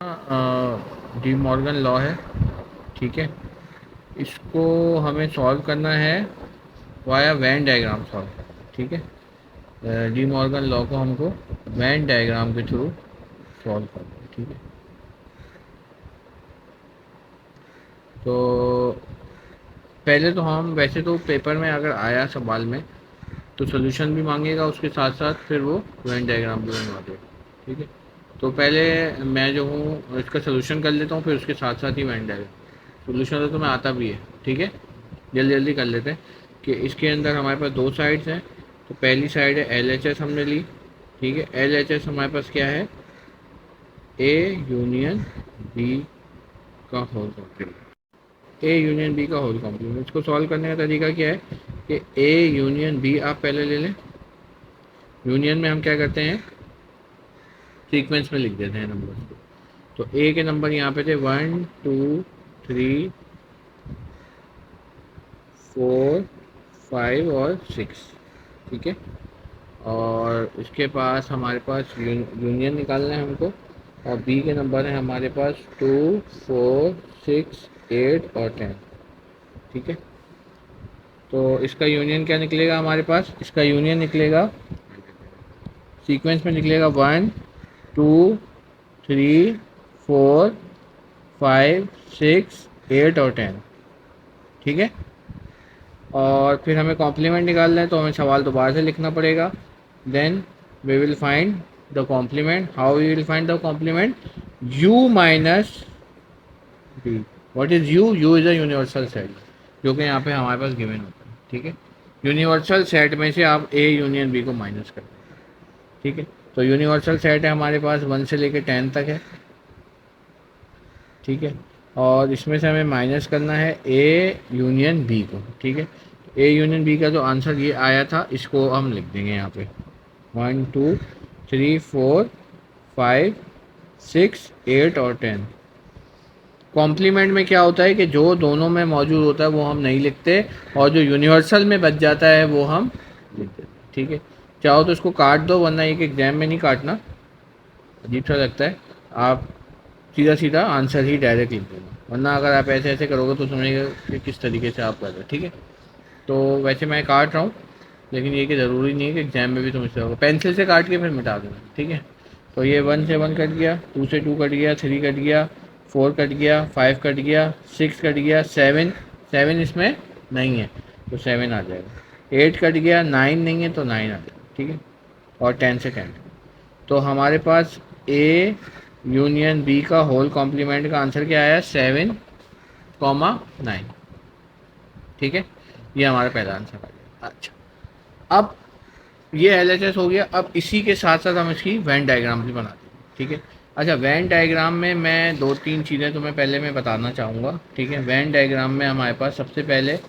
De Morgan law है, ठीक है। इसको हमें सॉल्व करना है वाया वैन डायग्राम सॉल्व, ठीक है। डी मॉर्गन लॉ को हमको वैन डायग्राम के थ्रू सॉल्व करना है, ठीक है। तो पहले तो हम, वैसे तो पेपर में अगर आया सवाल में तो सोल्यूशन भी मांगेगा, उसके साथ साथ फिर वो वैन डायग्राम भी बनवा देगा, ठीक है। तो पहले मैं जो हूँ इसका सोल्यूशन कर लेता हूँ, फिर उसके साथ साथ ही वैन डायग्राम। सोल्यूशन तो तुम्हें आता भी है, ठीक है। जल्दी जल्दी कर लेते हैं कि इसके अंदर हमारे पास दो साइड्स हैं। तो पहली साइड है एल एच एस हमने ली, ठीक है। एल एच एस हमारे पास क्या है, ए यूनियन बी का whole complement. A union B का होल कॉम्प्लीमेंट, इसको सॉल्व करने का तरीका क्या है कि ए यूनियन बी आप पहले ले लें। यूनियन में हम क्या करते हैं, सीक्वेंस में लिख देते हैं नंबर्स को। तो ए के नंबर यहाँ पे थे 1 2 3 4 5 और 6, ठीक है। और इसके पास हमारे पास यूनियन निकालना है हमको, और बी के नंबर है हमारे पास 2 4 6 8 और 10, ठीक है। तो इसका यूनियन क्या निकलेगा हमारे पास, इसका यूनियन निकलेगा सीक्वेंस में निकलेगा 1 2 3 4 5 6 8 और 10, ठीक है। और फिर हमें कॉम्प्लीमेंट निकालना है, तो हमें सवाल दोबारा से लिखना पड़ेगा। Then we will find the complement. How we will find the complement, u minus D. What is u, u is a universal set, जो कि यहाँ पे हमारे पास गिवन होता है, ठीक है। यूनिवर्सल सेट में से आप a यूनियन b को माइनस कर दें, ठीक है। तो यूनिवर्सल सेट है हमारे पास 1 से लेकर 10 तक है, ठीक है। और इसमें से हमें माइनस करना है ए यूनियन बी को, ठीक है। ए यूनियन बी का जो आंसर ये आया था, इसको हम लिख देंगे यहाँ पे 1 2 3 4 5 6 8 और 10। कॉम्प्लीमेंट में क्या होता है कि जो दोनों में मौजूद होता है वो हम नहीं लिखते, और जो यूनिवर्सल में बच जाता है वो हम लिख देते हैं, ठीक है। चाहो तो इसको काट दो, वरना एक एग्जाम में नहीं काटना, अजीब सा लगता है। आप सीधा सीधा आंसर ही डायरेक्ट लिख देना, वरना अगर आप ऐसे ऐसे करोगे तो समझिएगा कि किस तरीके से आप कर रहे हो, ठीक है। तो वैसे मैं काट रहा हूँ, लेकिन ये कि ज़रूरी नहीं है कि एग्जाम में भी तुम इससे होगा। पेंसिल से काट के फिर मिटा देना, ठीक है। तो ये 1 से 1 कट गया, 2 से 2 कट गया, 3 कट गया, 4 कट गया, 5 कट गया, 6 कट गया, 7 7 इसमें नहीं है तो 7 आ जाएगा, 8 कट गया, 9 नहीं है तो 9 आ जाएगा, ठीक है। और 10 से 10। तो हमारे पास ए यूनियन बी का होल कॉम्प्लीमेंट का आंसर क्या आया, 7,9, ठीक है। ये हमारा पहला आंसर आ गया। अच्छा, अब ये एलएचएस हो गया। अब इसी के साथ साथ हम इसकी वैन डायग्राम भी बनाते हैं, ठीक है। अच्छा, वैन डायग्राम में मैं दो तीन चीज़ें तुम्हें पहले मैं बताना चाहूँगा, ठीक है। वैन डायग्राम में हमारे पास सबसे पहले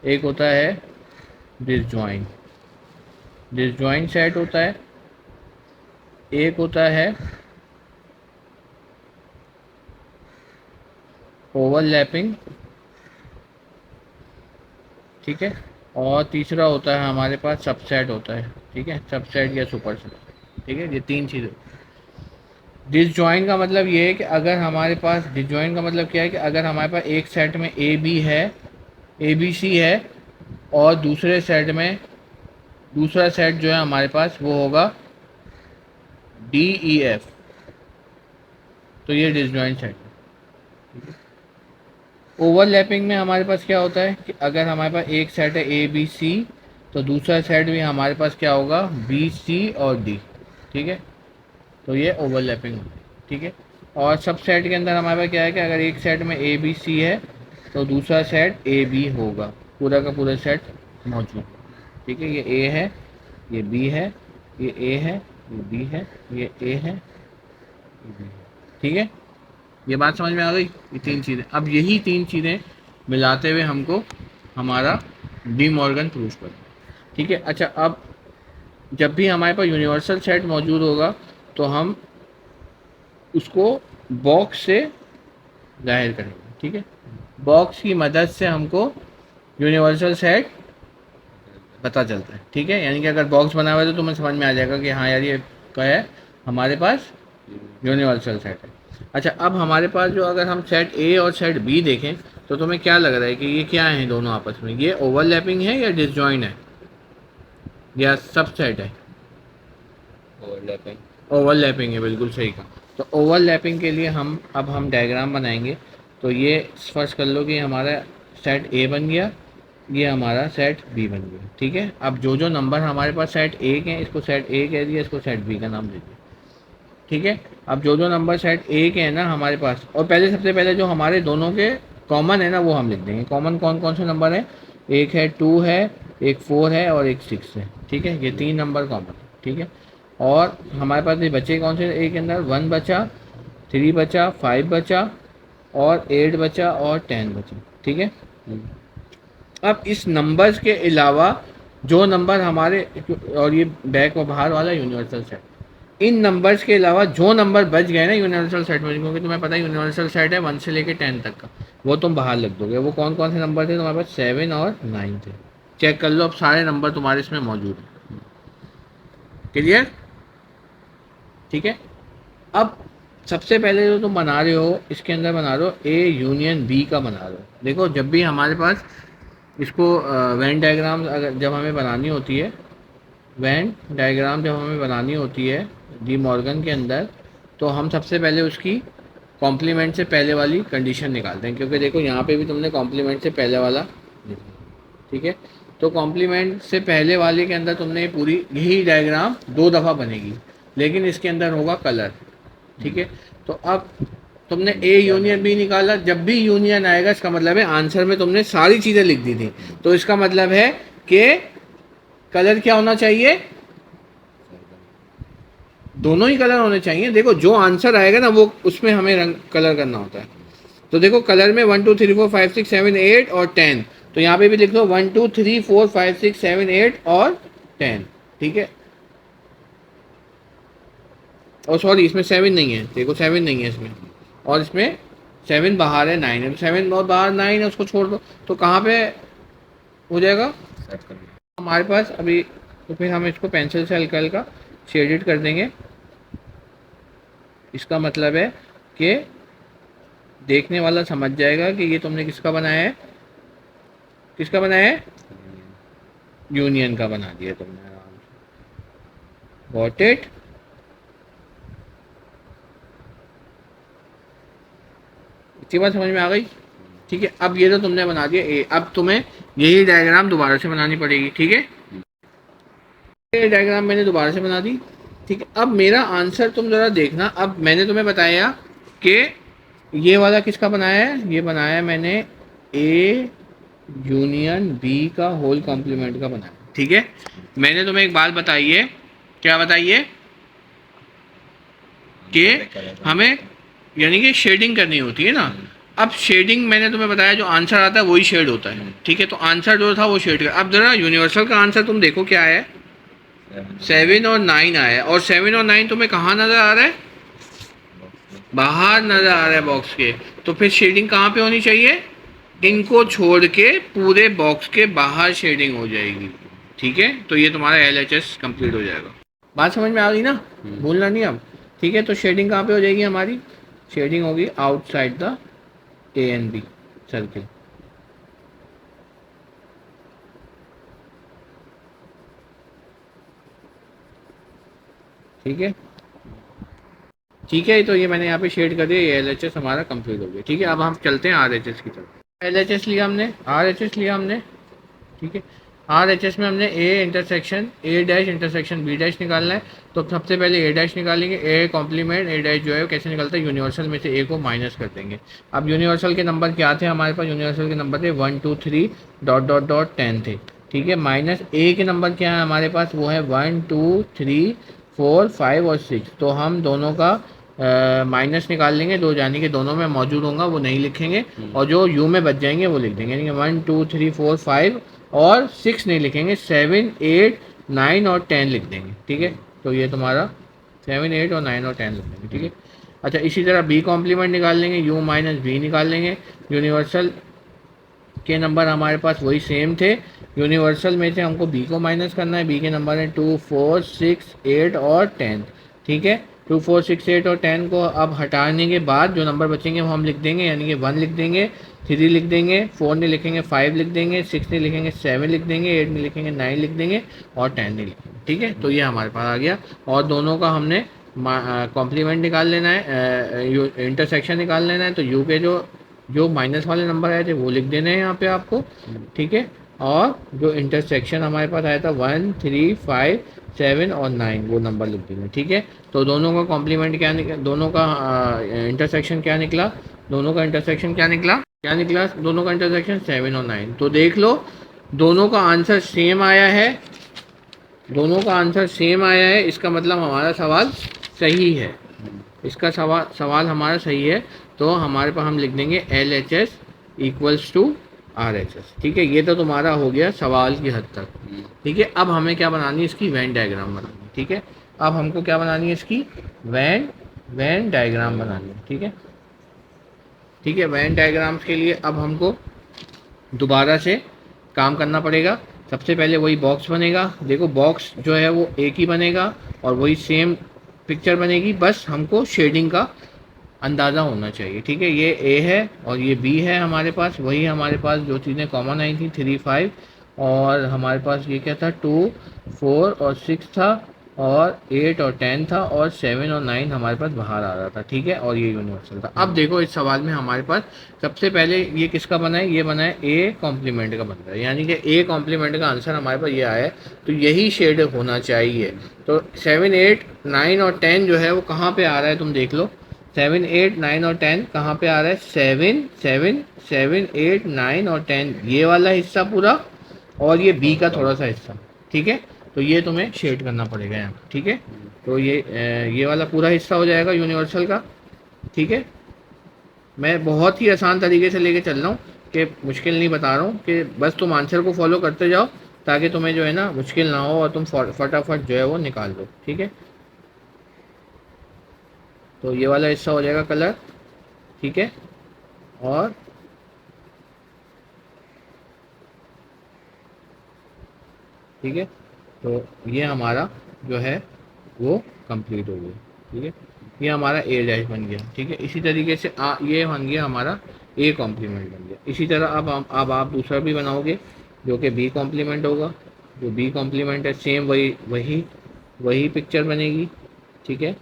एक होता है डिसजॉइंट, डिसजॉइंट सेट होता है। एक होता है ओवरलैपिंग, ठीक है। और तीसरा होता है हमारे पास सबसेट होता है, ठीक है, सबसेट या सुपरसेट, ठीक है। ये तीन चीज़ें। डिसजॉइंट का मतलब ये है कि अगर हमारे पास, डिसजॉइंट का मतलब क्या है कि अगर हमारे पास एक सेट में ए बी है, ए बी सी है, और दूसरे सेट में, दूसरा सेट जो है हमारे पास वो होगा डी ई एफ, तो ये डिसजॉइंट सेट है। ओवरलैपिंग में हमारे पास क्या होता है कि अगर हमारे पास एक सेट है ए बी सी, तो दूसरा सेट भी हमारे पास क्या होगा, बी सी और डी, ठीक है। तो ये ओवरलैपिंग होती है, ठीक है। और सब सेट के अंदर हमारे पास क्या है कि अगर एक सेट में ए बी सी है तो दूसरा सेट ए बी होगा, पूरा का पूरा सेट मौजूद है, ठीक है। ये ए है, ये बी है, ये ए है, ये बी है, ये ए है, ये बी है, ठीक है। ये बात समझ में आ गई, ये तीन चीज़ें। अब यही तीन चीज़ें मिलाते हुए हमको हमारा डी मॉर्गन प्रूफ करना है, ठीक है। अच्छा, अब जब भी हमारे पास यूनिवर्सल सेट मौजूद होगा तो हम उसको बॉक्स से जाहिर करेंगे, ठीक है। बॉक्स की मदद से हमको यूनिवर्सल सेट पता चलता है, ठीक है। यानी कि अगर बॉक्स बना हुआ है तो तुम्हें समझ में आ जाएगा कि हाँ यार ये क्या है, हमारे पास यूनिवर्सल सेट है। अच्छा, अब हमारे पास जो अगर हम सेट ए और सेट बी देखें तो तुम्हें क्या लग रहा है कि ये क्या है दोनों आपस में? ये ओवरलैपिंग है या डिसजॉइन है या सब सेट है? ओवरलैपिंग। ओवरलैपिंग है, बिल्कुल सही कहा। तो ओवरलैपिंग के लिए हम डायग्राम बनाएंगे। तो ये फर्स्ट कर लो कि हमारा सेट ए बन गया, ये हमारा सेट बी बन गया। ठीक है, अब जो जो नंबर हमारे पास सेट ए के हैं इसको सेट ए कह दिया, इसको सेट बी का नाम दे दिया। ठीक है, अब जो जो नंबर सेट ए के हैं ना हमारे पास, और पहले सबसे पहले जो हमारे दोनों के कॉमन है ना वो हम लिख देंगे। कॉमन कौन कौन से नंबर है? एक है 2 है, एक 4 है और एक 6 है। ठीक है, ये 3 नंबर कॉमन है। ठीक है, और हमारे पास ये बचे कौन से? ए के अंदर 1 बचा, 3 बचा, 5 बचा और 8 बचा और 10 बचा। ठीक है, अब इस नंबर्स के अलावा जो नंबर हमारे, और ये बैक और बाहर वाला यूनिवर्सल सेट, इन नंबर्स के अलावा जो नंबर बच गए ना यूनिवर्सल सेट में, क्योंकि तुम्हें पता है यूनिवर्सल सेट है 1 से लेके 10 तक का, वो तुम बाहर लिख दोगे। वो कौन कौन से नंबर थे तुम्हारे पास? 7 और 9 थे। चेक कर लो, अब सारे नंबर तुम्हारे इसमें मौजूद हैं। क्लियर? ठीक है, अब सबसे पहले जो तुम बना रहे हो इसके अंदर बना रहे हो ए यूनियन बी का बना रहे हो। देखो, जब भी हमारे पास इसको वेन डायग्राम अगर जब हमें बनानी होती है, वेन डायग्राम जब हमें बनानी होती है डी मॉर्गन के अंदर, तो हम सबसे पहले उसकी कॉम्प्लीमेंट से पहले वाली कंडीशन निकालते हैं। क्योंकि देखो यहाँ पे भी तुमने कॉम्प्लीमेंट से पहले वाला लिखा। ठीक है, तो कॉम्प्लीमेंट से पहले वाले के अंदर तुमने पूरी यही डायग्राम 2 दफ़ा बनेगी, लेकिन इसके अंदर होगा कलर। ठीक है, तो अब तुमने ए यूनियन बी निकाला, जब भी यूनियन आएगा इसका मतलब है आंसर में तुमने सारी चीज़ें लिख दी थी, तो इसका मतलब है कि कलर क्या होना चाहिए? दोनों ही कलर होने चाहिए। देखो, जो आंसर आएगा ना वो उसमें हमें रंग कलर करना होता है। तो देखो, कलर में 1 2 3 4 5 6 7 8 और 10, तो यहाँ पे भी लिख दो 1 2 3 4 5 6 7 8 और 10। ठीक है, और सॉरी इसमें 7 नहीं है, देखो 7 नहीं है इसमें, और इसमें 7 बाहर है, 9 है। 7 और बाहर 9 है, उसको छोड़ दो, तो कहाँ पे हो जाएगा हमारे पास अभी? तो फिर हम इसको पेंसिल से हल्का हल्का शेडेड कर देंगे। इसका मतलब है कि देखने वाला समझ जाएगा कि ये तुमने किसका बनाया है, किसका बनाया है? यूनियन का बना दिया तुमने आराम से। Got it? इतनी बात समझ में आ गई? ठीक है, अब ये तो तुमने बना दिया ए, अब तुम्हें यही डायग्राम दोबारा से बनानी पड़ेगी। ठीक है, ये डायग्राम मैंने दोबारा से बना दी। ठीक है, अब मेरा आंसर तुम ज़रा देखना। अब मैंने तुम्हें बताया कि ये वाला किसका बनाया है? ये बनाया है मैंने ए यूनियन बी का होल कॉम्प्लीमेंट का बनाया। ठीक है, मैंने तुम्हें एक बात बताई है। क्या बताई है? कि हमें यानी कि शेडिंग करनी होती है ना। अब शेडिंग मैंने तुम्हें बताया, जो आंसर आता है वही शेड होता है। ठीक है, तो आंसर जो था वो शेड का। अब ज़रा यूनिवर्सल का आंसर तुम देखो क्या है? 7 और 9 आया है, और 7 और 9 तुम्हें कहाँ नज़र आ रहा है? बाहर नज़र आ रहा है बॉक्स के। तो फिर शेडिंग कहाँ पे होनी चाहिए? इनको छोड़ के पूरे बॉक्स के बाहर शेडिंग हो जाएगी। ठीक है, तो ये तुम्हारा LHS कंप्लीट हो जाएगा। बात समझ में आ गई ना? भूलना नहीं अब। ठीक है, तो शेडिंग कहाँ पे हो जाएगी हमारी? शेडिंग होगी outside the A and B circle. ठीक है, ठीक है, तो ये मैंने यहाँ पे शेड कर दिया। ये LHS हमारा कंप्लीट हो गया। ठीक है, अब हम चलते हैं RHS की तरफ। LHS लिया हमने, RHS लिया हमने। ठीक है, RHS में हमने A intersection A dash intersection B dash निकालना है। तो सबसे पहले A डैश निकालेंगे। A कॉम्प्लीमेंट A डैश जो है वो कैसे निकलता है? यूनिवर्सल में से A को माइनस कर देंगे। अब यूनिवर्सल के नंबर क्या थे हमारे पास? यूनिवर्सल के नंबर थे 1 2 3 डॉट डॉट डॉट 10 थे। ठीक है, माइनस A के नंबर क्या है हमारे पास? वो है 1 2 3 4 5 और 6। तो हम दोनों का माइनस निकाल लेंगे, दो जाने के दोनों में मौजूद होगा वो नहीं लिखेंगे, और जो यू में बच जाएंगे वो लिख देंगे। यानी 1 2 3 4 5 और 6 नहीं लिखेंगे, 7 8 9 और 10 लिख देंगे। ठीक है, तो ये तुम्हारा 7 8 और 9 और 10 लिख देंगे। ठीक है, अच्छा इसी तरह बी कॉम्प्लीमेंट निकाल लेंगे, यू माइनस बी निकाल लेंगे। यूनिवर्सल के नंबर हमारे पास वही सेम थे। यूनिवर्सल में से हमको बी को माइनस करना है। बी के नंबर हैं 2 4 6 8 और 10। ठीक है, 2 4 6 8 और 10 को अब हटाने के बाद जो नंबर बचेंगे वो हम लिख देंगे, यानी कि 1 लिख देंगे, 3 लिख देंगे, 4 नहीं लिखेंगे, 5 लिख देंगे, 6 नहीं लिखेंगे, 7 लिख देंगे, 8 नहीं लिखेंगे, 9 लिख देंगे और 10 नहीं लिखेंगे। ठीक है, तो ये हमारे पास आ गया। और दोनों का हमने कॉम्प्लीमेंट निकाल लेना है, इंटरसेक्शन निकाल लेना है। तो यू के जो माइनस वाले नंबर आए थे वो लिख देने हैं यहाँ पे आपको। ठीक है, और जो इंटरसेक्शन हमारे पास आया था 1 3 5 7 और 9 वो नंबर लिख देंगे। ठीक है, तो दोनों का कॉम्प्लीमेंट क्या निकला, दोनों का इंटरसेक्शन क्या निकला, दोनों का इंटरसेक्शन क्या निकला दोनों का इंटरसेक्शन 7 और 9। तो देख लो दोनों का आंसर सेम आया है, दोनों का आंसर सेम आया है, इसका मतलब हमारा सवाल सही है, इसका सवाल हमारा सही है। तो हमारे पास हम लिख देंगे LHS इक्वल्स टू RHS। ठीक है, ये तो तुम्हारा हो गया सवाल की हद तक। ठीक है, अब हमें क्या बनानी है, इसकी वेन डायग्राम बनानी है। ठीक है, अब हमको क्या बनानी है, इसकी वेन डायग्राम बनानी है। ठीक है, ठीक है, वेन डायग्राम्स के लिए अब हमको दोबारा से काम करना पड़ेगा। सबसे पहले वही बॉक्स बनेगा, देखो बॉक्स जो है वो एक ही बनेगा और वही सेम पिक्चर बनेगी, बस हमको शेडिंग का अंदाज़ा होना चाहिए। ठीक है, ये ए है और ये बी है हमारे पास, वही हमारे पास जो चीज़ें कॉमन आई थी 3 5 और हमारे पास ये क्या था 2 4 और 6 था और 8 और 10 था और 7 और 9 हमारे पास बाहर आ रहा था। ठीक है, और ये यूनिवर्सल था। अब देखो इस सवाल में हमारे पास सबसे पहले ये किसका बना है, ये बना है ए कॉम्प्लीमेंट का बन रहा है, यानी कि ए कॉम्प्लीमेंट का आंसर हमारे पास ये आया है। तो यही शेड होना चाहिए। तो 7 8 9 और 10 जो है वो कहाँ पे आ रहा है, तुम देख लो 7 8 9 और 10 कहाँ पे आ रहा है, 7 7 7 8 9 और 10 ये वाला हिस्सा पूरा और ये बी का थोड़ा सा हिस्सा। ठीक है, तो ये तुम्हें शेड करना पड़ेगा यहाँ। ठीक है, तो ये वाला पूरा हिस्सा हो जाएगा यूनिवर्सल का। ठीक है, मैं बहुत ही आसान तरीके से लेके चल रहा हूँ कि मुश्किल नहीं बता रहा हूँ, कि बस तुम आंसर को फॉलो करते जाओ ताकि तुम्हें जो है ना मुश्किल ना हो और तुम फटाफट जो है वो निकाल दो। ठीक है, तो ये वाला हिस्सा हो जाएगा कलर। ठीक है, और ठीक है, तो ये हमारा जो है वो कंप्लीट हो गया। ठीक है, ये हमारा ए डैश बन गया। ठीक है, इसी तरीके से ये बन गया हमारा ए कॉम्प्लीमेंट बन गया। इसी तरह अब आप दूसरा भी बनाओगे जो कि बी कॉम्प्लीमेंट होगा। जो बी कॉम्प्लीमेंट है सेम वही पिक्चर बनेगी। ठीक है,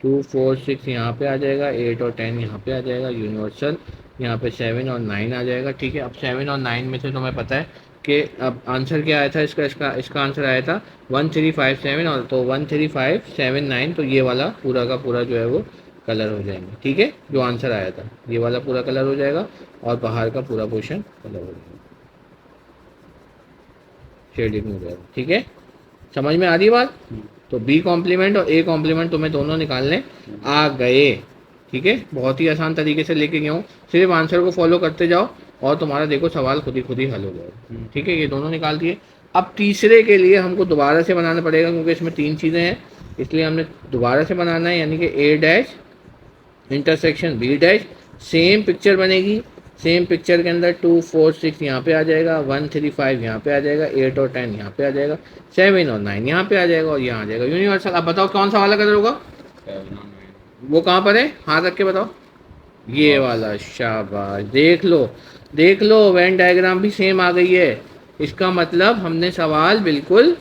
2 4 6 यहाँ पे आ जाएगा, 8 और 10 यहाँ पे आ जाएगा, यूनिवर्सल यहाँ पे 7 और 9 आ जाएगा। ठीक है, अब 7 और 9 में से तुम्हें पता है कि अब आंसर क्या आया था, इसका आंसर आया था 1 3 5 7 और तो 1 3 5 7 9, तो ये वाला पूरा का पूरा जो है वो कलर हो जाएंगे। ठीक है, जो आंसर आया था ये वाला पूरा कलर हो जाएगा और बाहर का पूरा पोर्शन कलर हो जाएगा, शेडिंग हो जाएगा। ठीक है, समझ में आ रही बात। तो बी कॉम्प्लीमेंट और ए कॉम्प्लीमेंट तुम्हें दोनों निकालने आ गए। ठीक है, बहुत ही आसान तरीके से लेके गया हूँ, सिर्फ आंसर को फॉलो करते जाओ और तुम्हारा देखो सवाल खुद ही हल हो जाएगा। ठीक है, ये दोनों निकाल दिए। अब तीसरे के लिए हमको दोबारा से बनाना पड़ेगा क्योंकि इसमें 3 चीज़ें हैं, इसलिए हमने दोबारा से बनाना है, यानी कि A dash intersection B dash, same picture बनेगी। सेम पिक्चर के अंदर 2 4 6 यहाँ पे आ जाएगा, 1 3 5 यहाँ पे आ जाएगा, 8 और 10 यहाँ पे आ जाएगा, 7 और 9 यहाँ पे आ जाएगा और यहाँ आ जाएगा यूनिवर्सल। अब बताओ कौन सा वाला कलर होगा, वो कहाँ पर है, हाथ रख के बताओ, ये वाला। शाबाश, देख लो वेन डायग्राम भी सेम आ गई है। इसका मतलब हमने सवाल बिल्कुल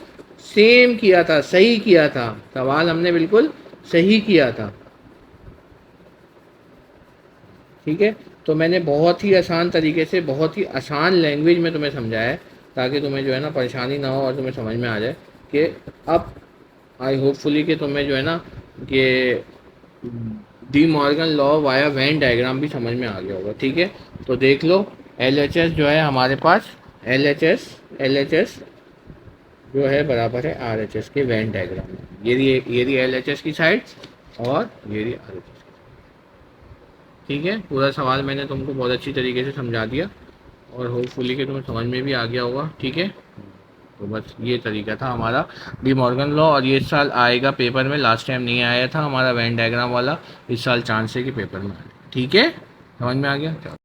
सेम किया था, सही किया था, सवाल हमने बिल्कुल सही किया था। ठीक है, तो मैंने बहुत ही आसान तरीके से बहुत ही आसान लैंग्वेज में तुम्हें समझाया है ताकि तुम्हें जो है ना परेशानी ना हो और तुम्हें समझ में आ जाए कि अब आई होपफुली कि तुम्हें जो है ना कि De Morgan law via Venn diagram भी समझ में आ गया होगा। ठीक है, तो देख लो LHS जो है हमारे पास LHS जो है बराबर है RHS के वेन डायग्राम में। ये रही LHS की साइड और ये रही RHS। ठीक है, पूरा सवाल मैंने तुमको बहुत अच्छी तरीके से समझा दिया और होपफुली कि तुम्हें समझ में भी आ गया होगा। ठीक है, तो बस ये तरीका था हमारा डी मॉर्गन लॉ और ये इस साल आएगा पेपर में, लास्ट टाइम नहीं आया था हमारा वेन डायग्राम वाला, इस साल चांस है कि पेपर में आए। ठीक है, समझ में आ गया। चलो।